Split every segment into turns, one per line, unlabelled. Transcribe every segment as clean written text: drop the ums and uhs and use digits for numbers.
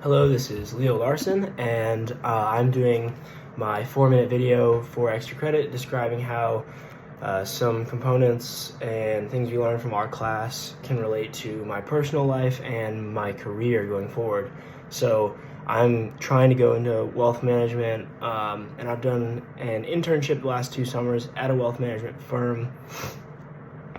Hello, this is Leo Larson, and I'm doing my 4-minute video for extra credit describing how some components and things we learned from our class can relate to my personal life and my career going forward. So I'm trying to go into wealth management, and I've done an internship the last 2 summers at a wealth management firm.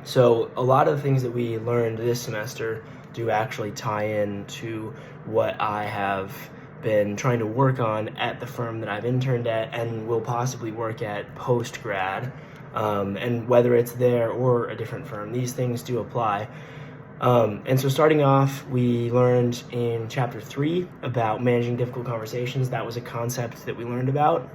So a lot of the things that we learned this semester do actually tie in to what I have been trying to work on at the firm that I've interned at and will possibly work at post-grad. And whether it's there or a different firm, these things do apply. And so starting off, we learned in chapter 3 about managing difficult conversations. That was a concept that we learned about.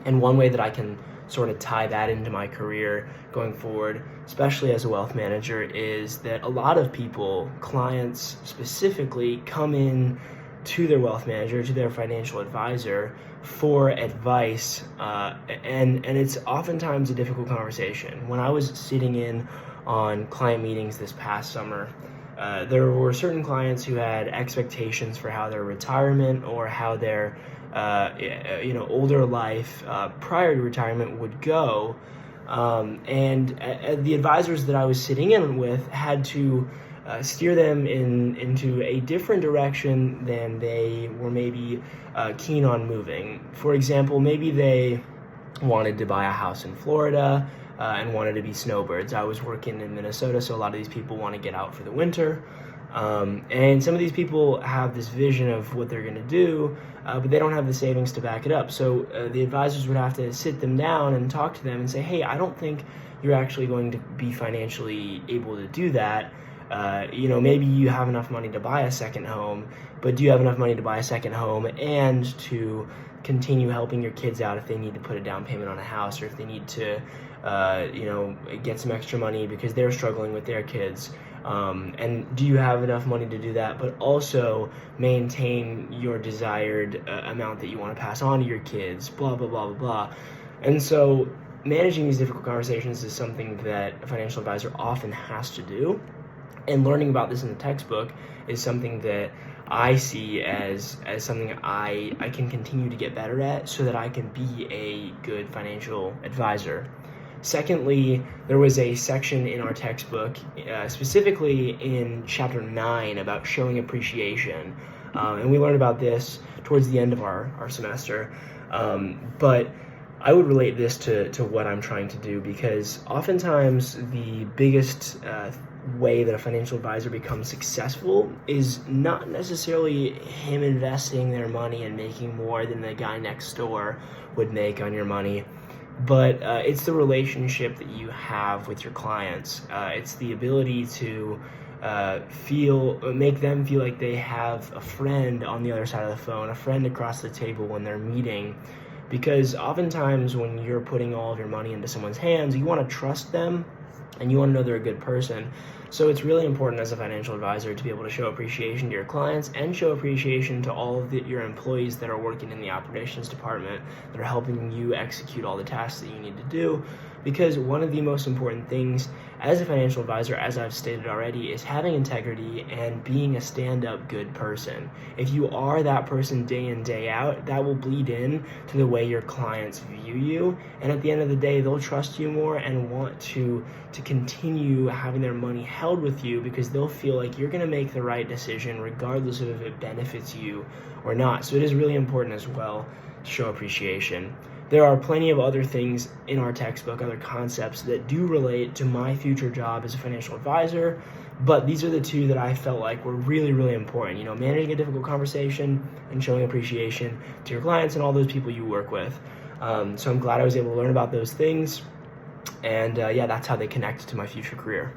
And one way that I can sort of tie that into my career going forward, especially as a wealth manager, is that a lot of people, clients specifically, come in to their wealth manager, to their financial advisor for advice, and it's oftentimes a difficult conversation. When I was sitting in on client meetings this past summer, there were certain clients who had expectations for how their retirement or how their older life prior to retirement would go, and the advisors that I was sitting in with had to steer them into a different direction than they were maybe keen on moving. For example, maybe they wanted to buy a house in Florida and wanted to be snowbirds. I was working in Minnesota, so a lot of these people want to get out for the winter. And some of these people have this vision of what they're going to do, but they don't have the savings to back it up. So the advisors would have to sit them down and talk to them and say, hey, I don't think you're actually going to be financially able to do that. Maybe you have enough money to buy a second home, but do you have enough money to buy a second home and to continue helping your kids out if they need to put a down payment on a house, or if they need to, get some extra money because they're struggling with their kids? And do you have enough money to do that, but also maintain your desired amount that you want to pass on to your kids, blah, blah, blah, blah, blah. And so managing these difficult conversations is something that a financial advisor often has to do. And learning about this in the textbook is something that I see as something I can continue to get better at so that I can be a good financial advisor. Secondly, there was a section in our textbook, specifically in chapter 9, about showing appreciation. And we learned about this towards the end of our semester. But I would relate this to what I'm trying to do, because oftentimes the biggest way that a financial advisor becomes successful is not necessarily him investing their money and making more than the guy next door would make on your money, but it's the relationship that you have with your clients. It's the ability to make them feel like they have a friend on the other side of the phone, a friend across the table when they're meeting. Because oftentimes when you're putting all of your money into someone's hands, you want to trust them and you want to know they're a good person. So it's really important as a financial advisor to be able to show appreciation to your clients and show appreciation to all of your employees that are working in the operations department, that are helping you execute all the tasks that you need to do. Because one of the most important things as a financial advisor, as I've stated already, is having integrity and being a stand-up good person. If you are that person day in, day out, that will bleed in to the way your clients view you. And at the end of the day, they'll trust you more and want to continue having their money held with you, because they'll feel like you're going to make the right decision regardless of if it benefits you or not. So it is really important as well to show appreciation. There are plenty of other things in our textbook, other concepts that do relate to my future job as a financial advisor, but these are the two that I felt like were really, really important. Managing a difficult conversation and showing appreciation to your clients and all those people you work with. So I'm glad I was able to learn about those things, and that's how they connect to my future career.